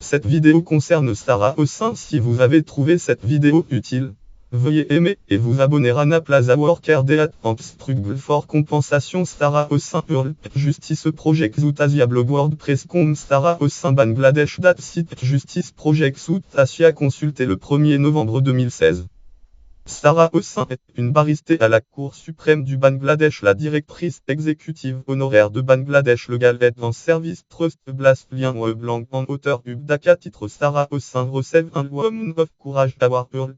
Cette vidéo concerne Sarah Ossin. Si vous avez trouvé cette vidéo utile, veuillez aimer et vous abonner. Rana Plaza Worker Deat and Struggle for Compensation. Sarah Ossin Hurl Justice Project Zout Asia Blog WordPress.com. Sarah Ossin Bangladesh Date Site Justice Project Zout Asia. Consulté le 1er novembre 2016. Sarah Ossin est une baristée à la Cour suprême du Bangladesh, la directrice exécutive honoraire de Bangladesh Legal Aid and Service Trust Blast Lien Blanc en auteur Ubdaka. Titre Sarah Ossin receive un Woman of Courage Award Earl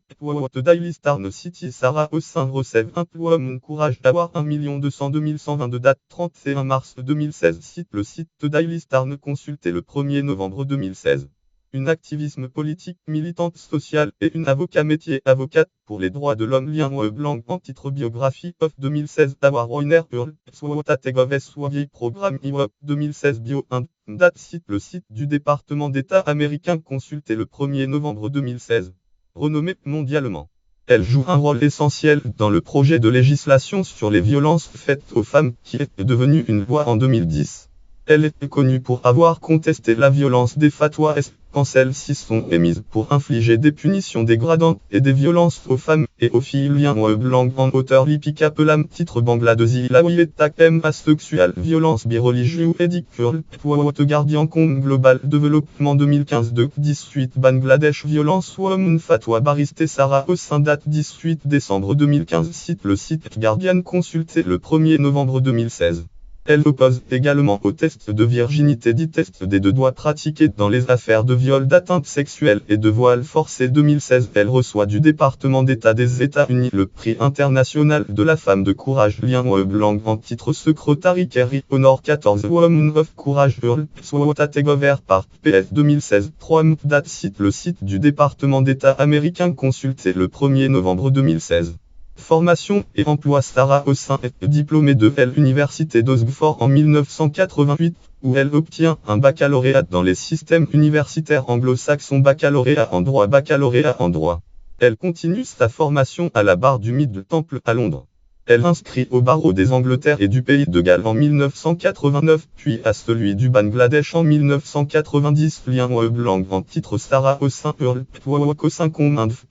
The Daily Star No City. Sarah Ossin receive un Woman Courage Award 1 202 2122. Date 31 mars 2016. Site le site The Daily Star Ne. Consulté le 1er novembre 2016. Une activisme politique, militante sociale et une avocat métier avocate pour les droits de l'homme. Lien blanc en titre biographie of 2016 Award Roiner Earl Swatategov Swavie Programme IWOP 2016 Bio 1. Date site le site du département d'État américain. Consulté le 1er novembre 2016. Renommée mondialement, elle joue un rôle essentiel dans le projet de législation sur les violences faites aux femmes qui est devenu une loi en 2010. Elle est connue pour avoir contesté la violence des fatwas quand celles-ci sont émises pour infliger des punitions dégradantes et des violences aux femmes et aux filles. Lien blanc en auteur Lipika Pelam. Titre Bangladeshi Lawiyetak Sexual Violence Bireligieux Edicure What Guardian Com Global Development 2015 18 Bangladesh Violence Women Fatwa Baristée Sarah Ossin. Date 18 décembre 2015. Site le site Guardian. Consulté le 1er novembre 2016. Elle oppose également au test de virginité dit test des deux doigts pratiqué dans les affaires de viol, d'atteinte sexuelle et de voile forcé. 2016. Elle reçoit du département d'État des États-Unis le prix international de la femme de courage. Lien blanc en titre Secretary Kerry Honor 14 Woman of Courage Earl Swatategover par PS 2016 3. Date site le site du département d'État américain. Consulté le 1er novembre 2016. Formation et emploi. Sarah Ossin est diplômée de l'Université d'Oxford en 1988, où elle obtient un baccalauréat dans les systèmes universitaires anglo-saxons, baccalauréat en droit. Elle continue sa formation à la barre du Middle Temple à Londres. Elle inscrit au barreau des Angleterres et du Pays de Galles en 1989, puis à celui du Bangladesh en 1990. Lien blanc en titre Sarah Ossin Hurl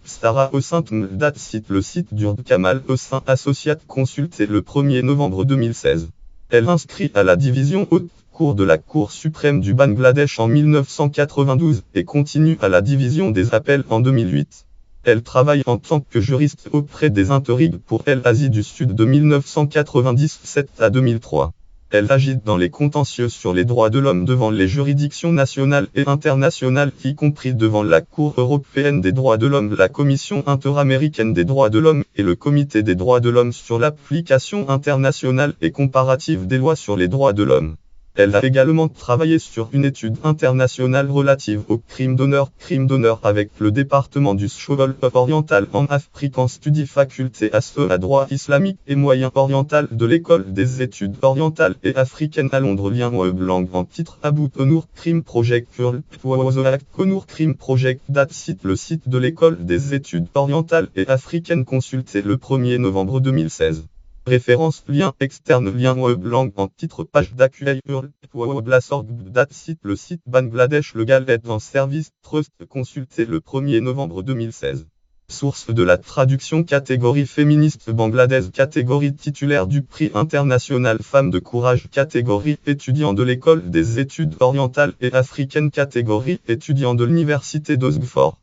Sarah Ossin. Date site le site d'Urd Kamal Ossin Associate. Consulté le 1er novembre 2016. Elle inscrit à la division haute cour de la Cour suprême du Bangladesh en 1992 et continue à la division des appels en 2008. Elle travaille en tant que juriste auprès des intrigues pour l'Asie du Sud de 1997 à 2003. Elle agit dans les contentieux sur les droits de l'homme devant les juridictions nationales et internationales, y compris devant la Cour européenne des droits de l'homme, la Commission interaméricaine des droits de l'homme et le Comité des droits de l'homme sur l'application internationale et comparative des lois sur les droits de l'homme. Elle a également travaillé sur une étude internationale relative aux crimes d'honneur avec le département du Shovel oriental en African Study Faculté à droit islamique et moyen-oriental de l'école des études orientales et africaines à Londres. Lien blanc en titre Abu Konur Crime Project Konur Crime Project. Date site le site de l'école des études orientales et africaines. Consulté le 1er novembre 2016. Référence lien externe. Lien blanc en titre page d'accueil Hurl Date site le site Bangladesh Legal Aid and Service Trust. Consulté le 1er novembre 2016. Source de la traduction catégorie féministe Bangladesh, catégorie titulaire du prix international Femmes de courage, catégorie étudiant de l'école des études orientales et africaines, catégorie étudiant de l'université d'Oxford.